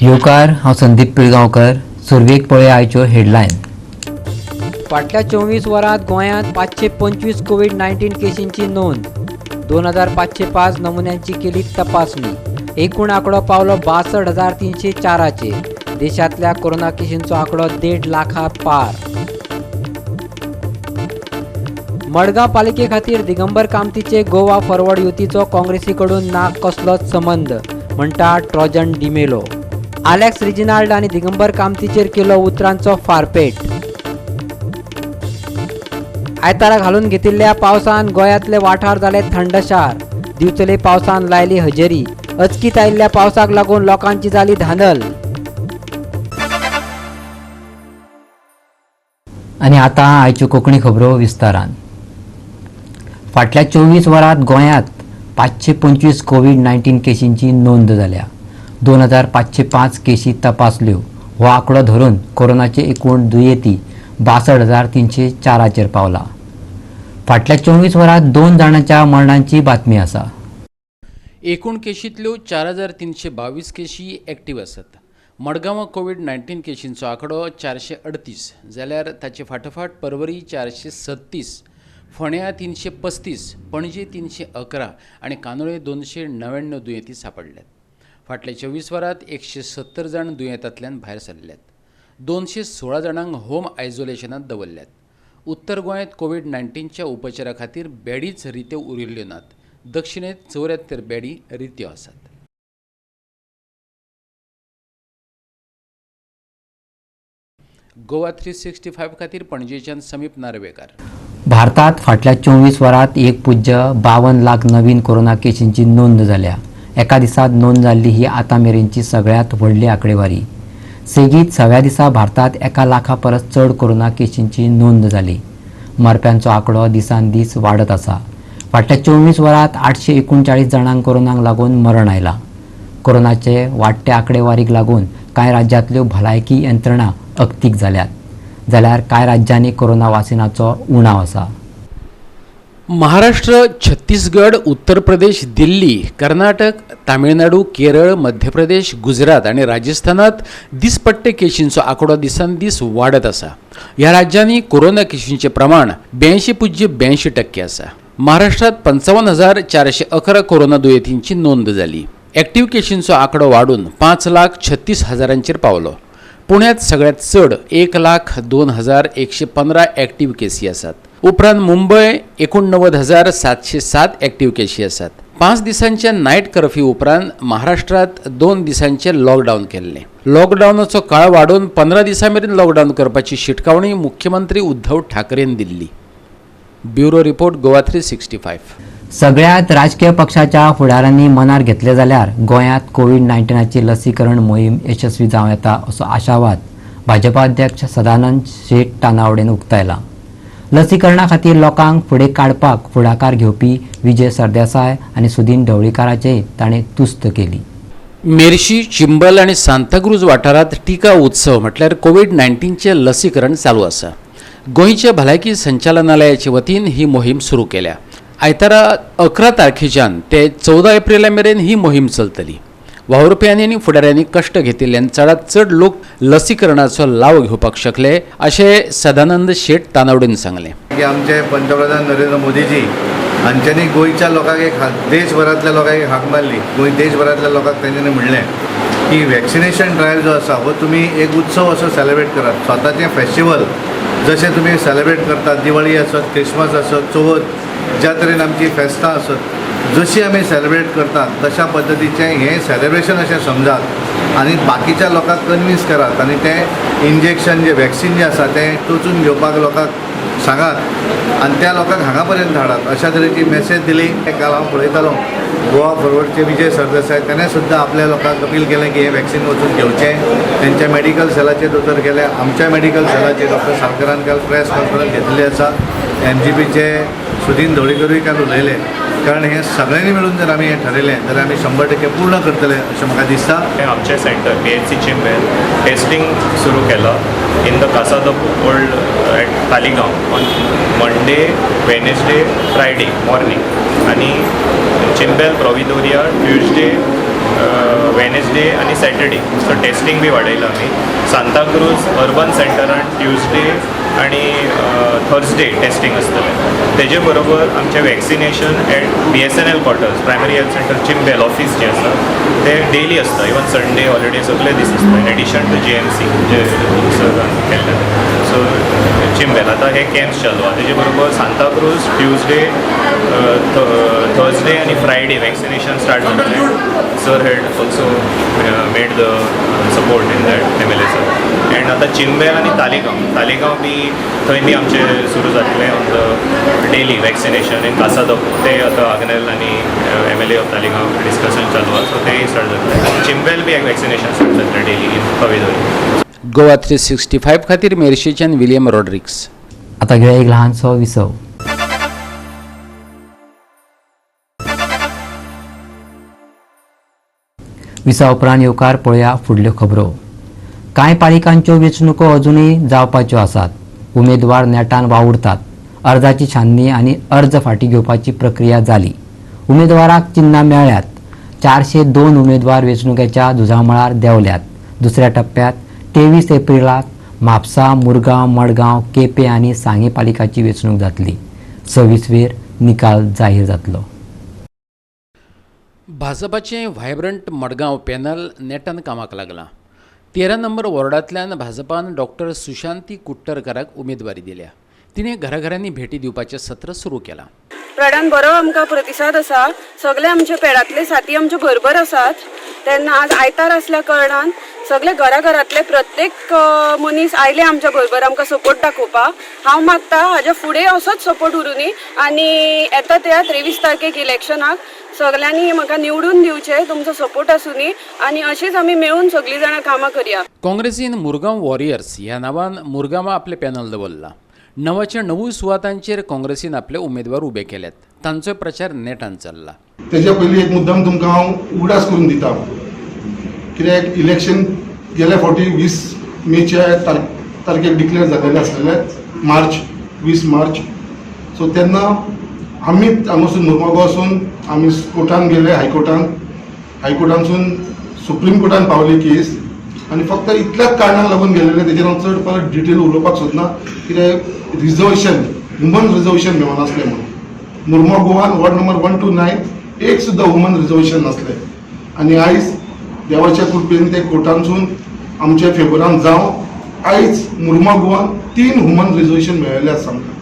येवकार हांव संदीप पिळगांवकर. सुरवेक पळया आयच्यो हेडलायन. फाटल्या 24 वरांत गोंयांत 525 कोविड-19 केसींची नोंद. 2505 नमुन्यांची केली तपासणी. एकूण आंकडो पावलो 62,304चेर. देशांतल्या कोरोना केसींचो आंकडो 1.5 लाखा पार. मडगांव पालिके खातीर दिगंबर कामतीचे गोवा फॉरवर्ड युतीचो काँग्रेसी कडून ना कसलोच संबंध, म्हणटा ट्रोजन डिमेलो. आलेक्स रिजिनाल्ड आनी दिगंबर कामतीचेर केलो उतरांचो फारपेट. आयतारा घालून घेतिल्ल्या पावसान गोंयांतले वाठार जाले थंडशार. दिवचले पावसान लायली हजेरी. अचकीत आयिल्ल्या पावसाक लागून लोकांची जाली धांदल. आनी आतां आयच्यो कोंकणी खबरो विस्तारान. फाटल्या 24 वरांत गोंयांत 525 कोविड-19 केसींची नोंद जाल्या. 2505 केसी तपासल्यो. हो आंकडो धरून कोरोनाचे एकूण दुयेंती 62,304चेर पावला. फाटल्या 24 वरांत 2 जाणांच्या मरणांची बातमी आसा. एकूण केशींतल्यो 4,322 केशी एक्टिव्ह आसात. मडगांव कोविड-19 केशींचो आंकडो 438 जाल्यार ताचे फाटोफाट परवरी 436, फोंड्यां 335, पणजी 311 आनी कांदोळे 299 दुयेंती सांपडल्यात. फाटल्या 24 वरांत 170 जाण दुयेंतांतल्यान भायर सरल्यात. 216 जाणांक होम आयसोलेशनांत दवरल्यात. उत्तर गोंयांत कोविड-19च्या उपचारा खातीर बेडीच रित्यो उरिल्ल्यो नात. दक्षिणेंत 74 बेडी रित्यो आसात. गोवा 365 खातीर पणजेच्यान समीप नार्वेकार. भारतात फाटल्या 24 वरांत 1.52 लाख नवीन कोरोना केसींची नोंद जाल्या. एका दिसात नोंद जाल्ली ही आतां मेरेनची सगळ्यांत व्हडली आंकडेवारी. सेगीत 6व्या दिसा भारतात 1 लाखा परस चड कोरोना केसींची नोंद जाली. मरप्यांचो आंकडो दिसान दीस वाडत आसा. फाटल्या 24 वरांत 839 जाणांक कोरोनाक लागून मरण आयलां. कोरोनाचे वाडट्या आंकडेवारीक लागून कांय राज्यांतल्यो भलायकी यंत्रणा अक्तीक जाल्यात, जाल्यार कांय राज्यांनी कोरोना वासिनाचो उणाव आसा. महाराष्ट्र, छत्तीसगड, उत्तर प्रदेश, दिल्ली, कर्नाटक, तामिळनाडू, केरळ, मध्य प्रदेश, गुजरात आणि राजस्थानात दिसपट्टे केशींचो आंकडो दिसान दीस वाडत आसा. ह्या राज्यांनी कोरोना केशींचे प्रमाण 82.82% आसा. महाराष्ट्रात 55,411 कोरोना दुयेंतींची नोंद जाली. एक्टिव्ह केशींचो आंकडो वाडून 5,36,000चेर पावलो. पुण्यात सगळ्यात चड 1,02,115 एक्टिव्ह केसी आसात. उपरांत मुंबय 89,707 एक्टिव्ह केसी आसात. 5 दिसांच्या नायट कर्फ्यू उपरांत महाराष्ट्रात 2 दिसांचे लॉकडावन केल्ले. लॉकडावनाचो काळ वाडोवन 15 दिसां मेरेन लॉकडावन करपाची शिटकावणी मुख्यमंत्री उद्धव ठाकरेन दिल्ली. Bureau report Goa 365. सगळ्यात राजकीय पक्षाच्या फुडाऱ्यांनी मनार घेतले जाल्यार गोंयांत कोविड-19ची लसीकरण मोहीम यशस्वी जावं येता असो आशावाद भाजपा अध्यक्ष सदानंद शेट तानावडेन उक्तायला. लसीकरणा खातीर लोकांक फुडें काडपाक फुडाकार घेवपी विजय सरदेसाय आनी सुदीन ढवळीकाराचेय ताणें तुस्त केली. मेर्शी, चिंबल आणि सांताक्रूज वाठारांत टिका उत्सव म्हटल्यार कोविड-19चे लसीकरण चालू आसा. गोंयच्या भलायकी संचालनालयाचे वतीन ही मोहीम सुरू केल्या. आयतारा 11 तारखेच्यान ते 14 एप्रिला मेरेन ही मोहीम चलतली. वावुरप्यांनी आनी फुडाऱ्यांनी कश्ट घेतिल्ल्यान चडांत चड लोक लसीकरणाचो लाव घेवपाक शकले अशें सदानंद शेट तानावडेन सांगलें. आमचे पंतप्रधान नरेंद्र मोदीजी हांच्यांनी गोंयच्या लोकांक देशभरांतल्या लोकांक एक हाक मारली. गोंय देशभरांतल्या लोकांक तेंच्यांनी म्हणलें की वॅक्सिनेशन ड्रायव्ह जो आसा हो तुमी एक उत्सव असो सेलिब्रेट करात. स्वताचें फेस्टिवल जशें तुमी सेलिब्रेट करतात, दिवाळी आसत, क्रिसमस आसत, चवथ, ज्या तरेन आमची फेस्तां आसत, जशी आमी सेलिब्रेट करतात तशा पद्दतीचें हें सेलिब्रेशन अशें समजात आनी बाकीच्या लोकांक कन्विन्स करात आनी तें इंजेक्शन जें वॅक्सीन जें आसा तें टोचून घेवपाक लोकांक सांगात आनी त्या लोकांक हांगा पर्यंत धाडात. अशा तरेची मेसेज दिली. काल हांव पळयतालो गोवा फॉरवर्डचे विजय सरदेसाय ताणें सुद्दां आपल्या लोकांक अपील केलें की हें वॅक्सीन वचून घेवचें. तेंच्या मेडिकल सेलाचे दोतोर गेले. आमच्या मेडिकल सेलाचे डॉक्टर साळकरान काल प्रेस कॉन्फरन्स घेतली आसा. MGPचे सुदीन ढवळीकरूय काल उलयले. कारण हे सगळ्यांनी मिळून जर आमी हें ठरयलें जाल्यार आमी 100% पूर्ण करतले अशें म्हाका दिसता. आमचे सेंटर PHC चिंबेल टेस्टिंग सुरू केलं इन द कासा द old at Taleigao on Monday, Wednesday, Friday morning आणि चिंबेल प्रोविदोरिया ट्युजडे, वेनेसडे आनी सॅटर्डे सो टेस्टींग बी वाडयलां आमी. सांताक्रूज अर्बन सेंटरान ट्युजडे आनी थर्सडे टेस्टींग आसतलें. तेजे बरोबर आमचें vaccination at BSNL quarters primary health centre Chimbel office जें आसा तें डेली आसता. इवन संडे हॉलिडे सगळे दीस आसता इन एडिशन टू GMC जे सरान केल्लें. सो चिंबेल आतां हे कॅम्प्स चालू आहा. तेजे बरोबर सांताक्रूज ट्युजडे थर्सडे आनी फ्रायडे वॅक्सिनेशन स्टार्ट जातलें. Sir had also made the support in that MLA sir. End आतां चिंबेल आनी तालिगांव बी थंय बी आमचें सुरू जातलें on the daily vaccination in कासादप. ते आतां आग्नेल आनी MLA ऑफ तालिगांव डिस्कशन चालू आहा. सो तेय स्टार्ट जातलें. चिंबेल बी वॅक्सिनेशन स्टार्ट जातलें डेली इन कवेदोरी. गोवा 365 खातीर मेर्शेच्यान विलियम रॉड्रिक्स. आता घेऊया एक लहानसो विसव. विसा उपरांत येवकार पळोवया फुडल्यो खबरो. कांय पालिकांच्यो वेंचणुको अजूनय जावपाच्यो आसात. उमेदवार नेटान वावुरतात. अर्जाची छाननी आनी अर्ज फाटीं घेवपाची प्रक्रिया जाली. उमेदवाराक चिन्नां मेळ्ळ्यात. 402 उमेदवार वेंचणुकेच्या झुजामळार देंवल्यात. दुसऱ्या टप्प्यात 23 एप्रिलाक म्हापसा, मुरगांव, मडगांव, केपें आनी सांगे पालिकाची वेंचणूक जातली. 26 निकाल जाहीर जातलो. भाजपाचें व्हायब्रंट मडगांव पॅनल नेटान कामाक लागलां. 13 नंबर वॉर्डांतल्यान भाजपान डॉक्टर सुशांती कुट्टरकाराक उमेदवारी दिल्या. तिणें घराघरांनी भेटी दिवपाचें सत्र सुरू केलां. पेडान बरो आमकां प्रतिसाद आसा. सगळे आमचे पेडांतले साथी आमचे बरोबर आसात. तेन्ना आज आयतार आसल्या कारणान सगळे घराघरांतले प्रत्येक मनीस आयले आमच्या बरोबर आमकां सपोर्ट दाखोवपाक. हांव मागता हाज्या फुडें असोच सपोर्ट उरूनी आनी येता त्या 23 तारखेक इलेक्शनाक सगळ्यांनी म्हाका निवडून दिवचे. तुमचो सपोर्ट आसूनी आनी अशीच आमी मेळून सगळीं जाणां कामां करया. काँग्रेसीन मुरगांव वॉरियर्स ह्या नांवान मुरगांवां आपलें पॅनल दवरलां. 9 सुवातांचेर काँग्रेसीन आपले उमेदवार उबे केल्यात. तांचो प्रचार नेटान चल्ला. तेच्या पयलीं एक मुद्दाम तुमकां हांव उगडास करून दिता. कित्याक इलेक्शन गेल्या फावटी 20 मेच्या तारखेक डिक्लेअर जाल्लेलें आसलेलें मार्च 20 मार्च. सो तेन्ना आमी हांगासून मुर्मुगांव वचून आमी कोर्टान गेले. हायकोर्टानसून सुप्रीम कोर्टान पावली केस. आनी फक्त इतल्याच कारणाक लागून गेलेले. तेजेर हांव चड परत डिटेल उलोवपाक सोदना. कित्याक रिजर्वेशन वुमन रिजर्वेशन मेळनासलें म्हणून. मुर्मुगांव गोवान वॉर्ड नंबर 1 to 9 एक सुद्दां वुमन रिजर्वेशन नासलें. आनी आयज देवाच्या कृपेन ते कोर्टानसून आमच्या फेवरान जावन आयज मुर्मुगांव गोवान 3 वुमन रिजर्वेशन मेळिल्ले आसा आमकां.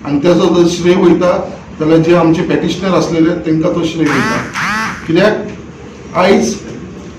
आनी तेजो जर श्रेय वयता जाल्यार जे आमचे पॅटिशनर आसलेले तांकां तो श्रेय वयता. कित्याक आयज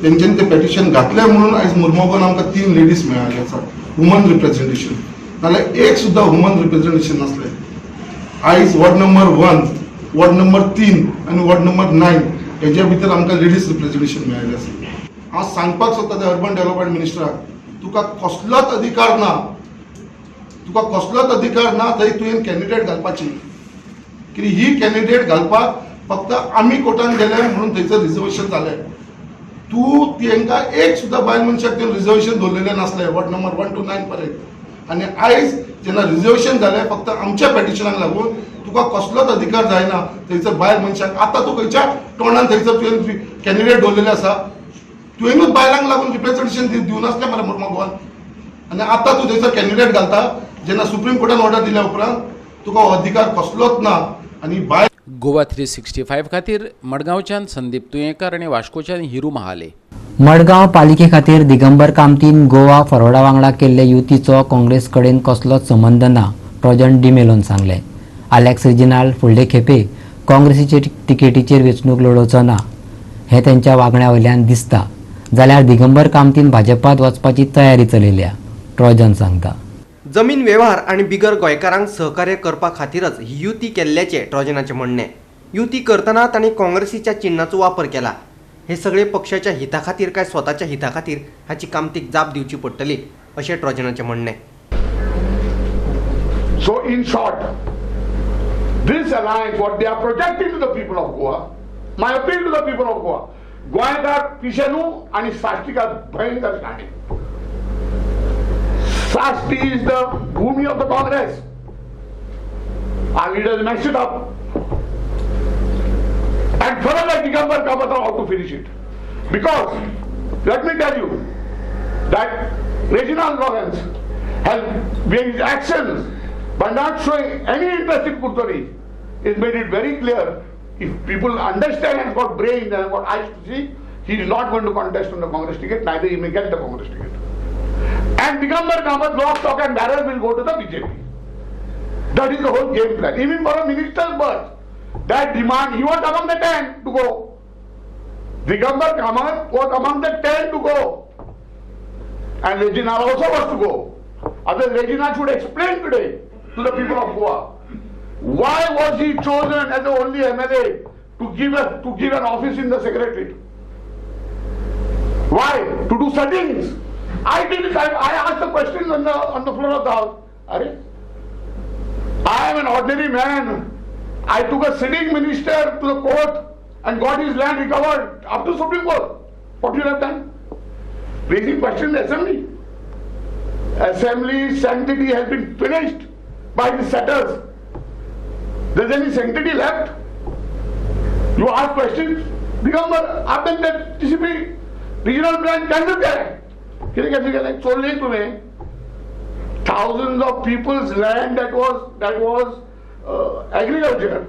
तेंच्यांनी ते पॅटिशन घातलें म्हणून आयज मुर्मुगांवान आमकां 3 लेडीज मेळ्ळे आसा वुमन रिप्रेझेंटेशन. नाल्यार एक सुद्दां वुमन रिप्रेझेंटेशन नासलें. आयज वॉर्ड नंबर 1, वॉर्ड नंबर 3 आनी वॉर्ड नंबर 9 हेज्या भितर आमकां लेडीज रिप्रेझेंटेशन मेळिल्लें आसा. हांव सांगपाक सोदता त्या अर्बन डेव्हलपमेंट मिनिस्टराक, तुका कसलोच अधिकार ना थंय तुवें कॅन्डिडेट घालपाची. कित्याक ही कॅन्डिडेट घालपाक फक्त आमी कोर्टान गेले म्हणून थंयसर रिजर्वेशन जालें. तूं तांकां एक सुद्दां बायल मनशाक तुवें रिजर्वेशन दवरलेलें नासलें वॉर्ड नंबर 1 to 9 पर्यंत. आनी आयज जेन्ना रिजर्वेशन जालें फक्त आमच्या पॅटिशनाक लागून तुका कसलोच अधिकार जायना थंयसर बायल मनशाक. आतां तूं खंयच्या तोंडान थंयसर तुवें कॅन्डिडेट दवरलेले आसा. तुवेंनूच बायलांक लागून रिप्रेझेंटेशन दिवनासलें मरे मुर्मुगांवान. आनी आतां तूं थंयसर कॅन्डिडेट घालता जेन्ना सुप्रीम कोर्टान ऑर्डर दिल्या उपरांत तुका हो अधिकार कसलोच ना. आनी बायल गोवा 365 खातीर मडगांवच्यान संदीप तुयेंकार आनी वास्कोच्यान हिरू महाले. मडगांव पालिके खातीर दिगंबर कामतीन गोवा फॉरवर्डा वांगडा केल्ले युतीचो काँग्रेस कडेन कसलोच संबंद ना, ट्रॉजन डिमेलोन सांगलें. आलेक्स रिजिनाल्ड फुडले खेपे काँग्रेसीचे तिकेटीचेर वेंचणूक लडोवचो ना हें तेंच्या वागण्या वयल्यान दिसता. जाल्यार दिगंबर कामतीन भाजपात वचपाची तयारी चलयल्या, ट्रॉजन सांगता. जमीन वेव्हार आणि बिगर गोंयकारांक सहकार्य करपा खातीरच ही युती केल्ल्याचे ट्रॉजनाचे म्हणणे. युती करतना तांणी काँग्रेसीच्या चिन्हाचो वापर केला. हे सगळे पक्षाच्या हिता खातीर काय स्वताच्या हिता खातीर हाची कामतीक जाप दिवची पडटली अशें ट्रॉजनाचे म्हणणे. So in short, this alliance, what they are projecting to the people of Goa, my appeal to the people of Goa, गोंयकार पिशेनू आणि साश्टीकार भयंकर शाणे. Sasti is the bhumi of the Congress. Our leaders messed it up. And further like Digambar Kapatal how to finish it. Because, let me tell you, that Reginald Lorenz has, with his actions, by not showing any interest in Purturi, it made it very clear, if people understand and got brains and got eyes to see, he is not going to contest on the Congress ticket, neither he may get the Congress ticket. And Digambar Kamath, lock, stock and barrel will go to the BJP. That is the whole game plan. Even for a minister's berth, that demand, he was among the 10 to go. Digambar Kamath was among the 10 to go. And Regina also was to go. Otherwise, Regina should explain today to the people of Goa, why was he chosen as the only MLA to give an office in the secretariat? Why? To do settings. I asked the question on the floor of the house. I am an ordinary man. I took a sitting minister to the court and got his land recovered up to Supreme Court. What you have done? Raising question in the assembly. Assembly sanctity has been finished by the setters. There's any sanctity left? You ask questions. Digambar, आपने किसी भी regional plan cancel KIA है? कितने कैसे KIA है? सोलह तुम्हें thousands of people's land that was agriculture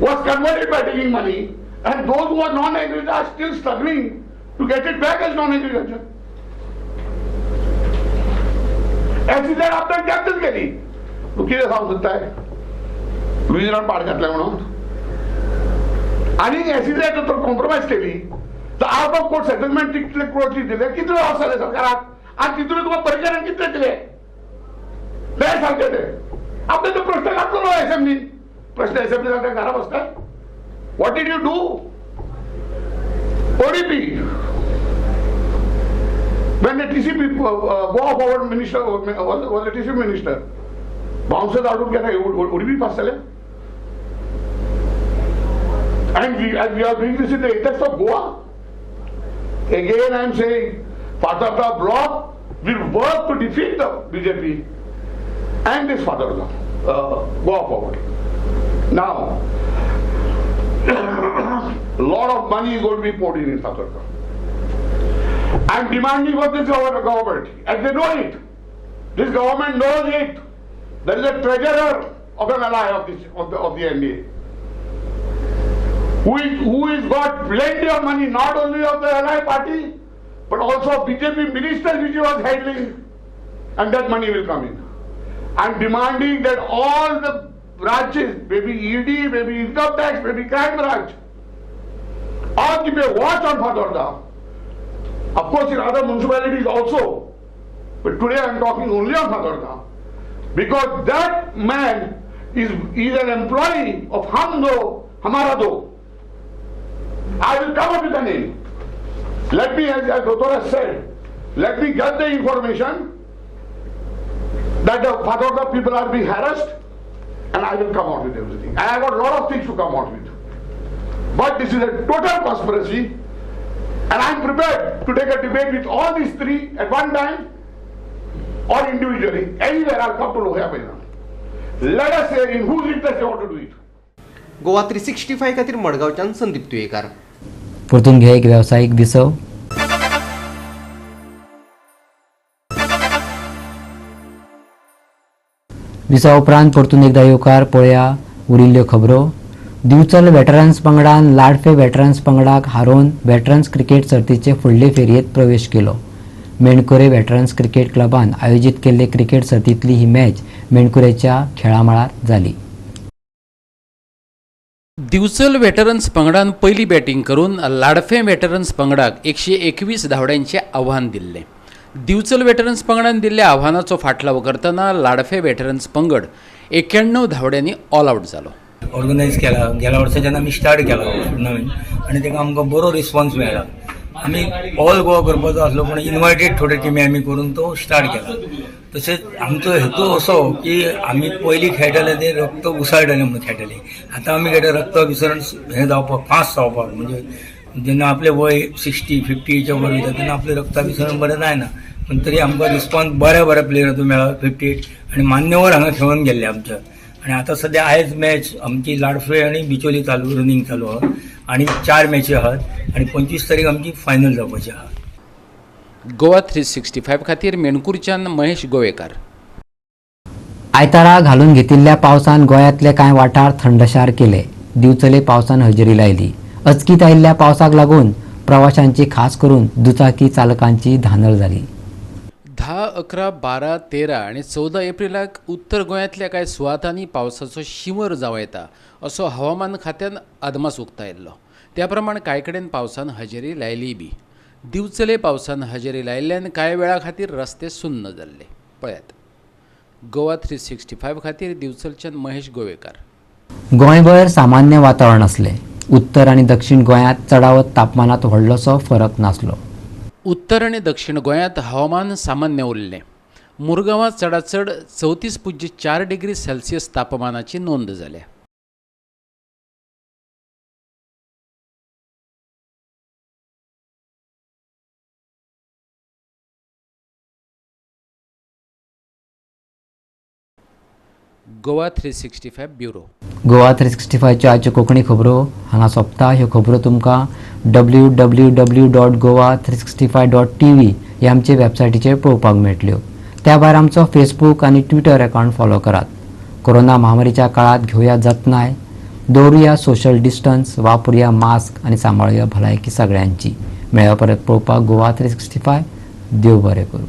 was converted by taking money, and those who are non-agriculture are still struggling to get it back as non-agriculture. ऐसी जर आपने cancel केली, तो किती सांगू शकता है? विजयराम पाड घातला म्हणून आणि ऐसी जर तो कॉम्प्रोमाइज केली, तर आउट ऑफ कोर्ट सेटलमेंट कितले कोर्टची दिले, किती लॉस झाले सरकारात, आणि तिथून तुम्हाला परिचारण कितले दिले? नाही सांगते ते. आपने तो प्रश्न घातलो ना असेंब्ली, प्रश्न असेंब्ली घरात बसतात. What did you do? ODP. When the TCP Goa Forward Minister was the TCP Minister, bouncers out of ODP pass chale. And we are doing this in the interest of Goa. Again, I am saying, Fatharda bloc will work to defeat the BJP and this Fatharda Goa Forward. Now, a lot of money is going to be poured in Fatharda. I am demanding of this government, and they know it. This government knows it. There is a treasurer of an ally of the NDA, who is got plenty of money, not only of the ally party, but also BJP ministers which he was handling, and that money will come in. I am demanding that all the branches, maybe ED, maybe income tax, maybe crime branch, all keep a watch on Fatharda. Of course, in other municipalities also, but today I am talking only on Fatharda, because that man is an employee of Hum Do, Hamara Do. I will come up with a name. Let me, as Dr. has said, let me get the information that the Fatharda people are being harassed, and I will come out with everything. And I have got a lot of things to come out with. But this is a total conspiracy, and I am prepared to take a debate with all these three at one time or individually. Anywhere I'll come to Lohya Maina. Let us say in whose interest they want to do it. Goa 365 खातीर मडगांवच्यान संदीप तुयेकार. परतून घ्या एक व्यावसायिक विसव. Visa उपरांत परतून एकदा येवकार पळया उरिल्ल्यो खबरो. दिवचल वेटरन्स पंगडान लाडफे वेटरन्स पंगडाक हारोवन वेटरन्स क्रिकेट सर्तीचे फुडले फेरयेत प्रवेश केलो. मेणकुरे वेटरन्स क्रिकेट क्लबान आयोजीत केल्ले क्रिकेट सर्तींतली ही मॅच मेणकुरेच्या खेळामळार जाली. दिवचल वेटरन्स पंगडान पयली बॅटिंग करून लाडफे वेटरन्स पंगडाक 121 धांवड्यांचें आव्हान दिल्लें. दिवचल वेटरन्स पंगडान दिल्ल्या आव्हानाचो फाटलाव करतना लाडफे वेटरन्स पंगड 91 धांवड्यांनी ऑल आउट जालो. ऑर्गनायज केला गेल्या वर्साच्यान आमी स्टार्ट केला टुर्नामेंट आनी ताका आमकां बरो रिस्पॉन्स मेळ्ळा. आमी ऑल गोवा करपाचो आसलो पूण इनवायटेड थोडे टिमी आमी करून तो स्टार्ट केला. तशेंच आमचो हेतू असो की आमी पयलीं खेळटाले ते रक्त उसळटाले म्हणून खेळटाले. आतां आमी खेळटा रक्त विसरण हें जावपाक फास्ट जावपाक, म्हणजे जेन्ना आपलें वय 60-50च्या वर वयता तेन्ना आपलें रक्ता विसरण बरें जायना. पूण तरी आमकां रिस्पॉन्स बऱ्या प्लेयरांचो मेळ्ळा 58 आनी मान्यवर हांगा खेळून गेल्ले आमच्या. आनी आतां सद्या आयज मॅच आमची लाडफे आनी बिचोली रनिंग चालू आहा आणि 4 मॅची आहात आणि 25 तारीख आमची फायनल जावपाची आहा. गोवा 365 खातीर मेणकुरच्यान महेश गोवेकार. आयतारा घालून घेतिल्ल्या पावसान गोंयांतले कांय वाठार थंडशार केले. दिवचले पावसान हजेरी लायली. अचकीत आयिल्ल्या पावसाक लागून प्रवाशांची खास करून दुचाकी चालकांची धांदळ जाली. 10, 11, 12, 13 आणि 14 एप्रिलाक उत्तर गोंयांतल्या कांय सुवातांनी पावसाचो शिंवर जावं येता असो हवामान खात्यान अदमास उक्तायल्लो. त्या प्रमाण कांय कडेन पावसान हजेरी लायली बी. दिवचले पावसान हजेरी लायिल्ल्यान कांय वेळा खातीर रस्ते सुन्न जाल्ले. पळयात. गोवा 365 खातीर दिवचलच्यान महेश गोवेकार. गोंयभर सामान्य वातावरण असले. उत्तर आणि दक्षिण गोंयांत चडावत तापमानात व्हडलोसो फरक नासलो. उत्तर आणि दक्षिण गोंयांत हवामान सामान्य उरलें. मुरगांवां चडाचड 34.4 डिग्री सेल्सियस तापमानाची नोंद जाल्या. गोवा 365 ब्युरो. गोवा 365च्यो आजच्यो कोंकणी खबरो हांगा सोंपता. ह्यो खबरो तुमकां www.goa365.tv ह्या आमचे वेबसायटीचेर पळोवपाक मेळटल्यो. त्या भायर आमचो फेसबूक आनी ट्विटर अकावंट फॉलो करात. कोरोना महामारीच्या काळात घेवया जतनाय, दवरुया सोशल डिस्टन्स, वापरुया मास्क आनी सांबाळुया भलायकी सगळ्यांची. मेळ्या परत पळोवपाक गोवा 365. देव बरें करूं.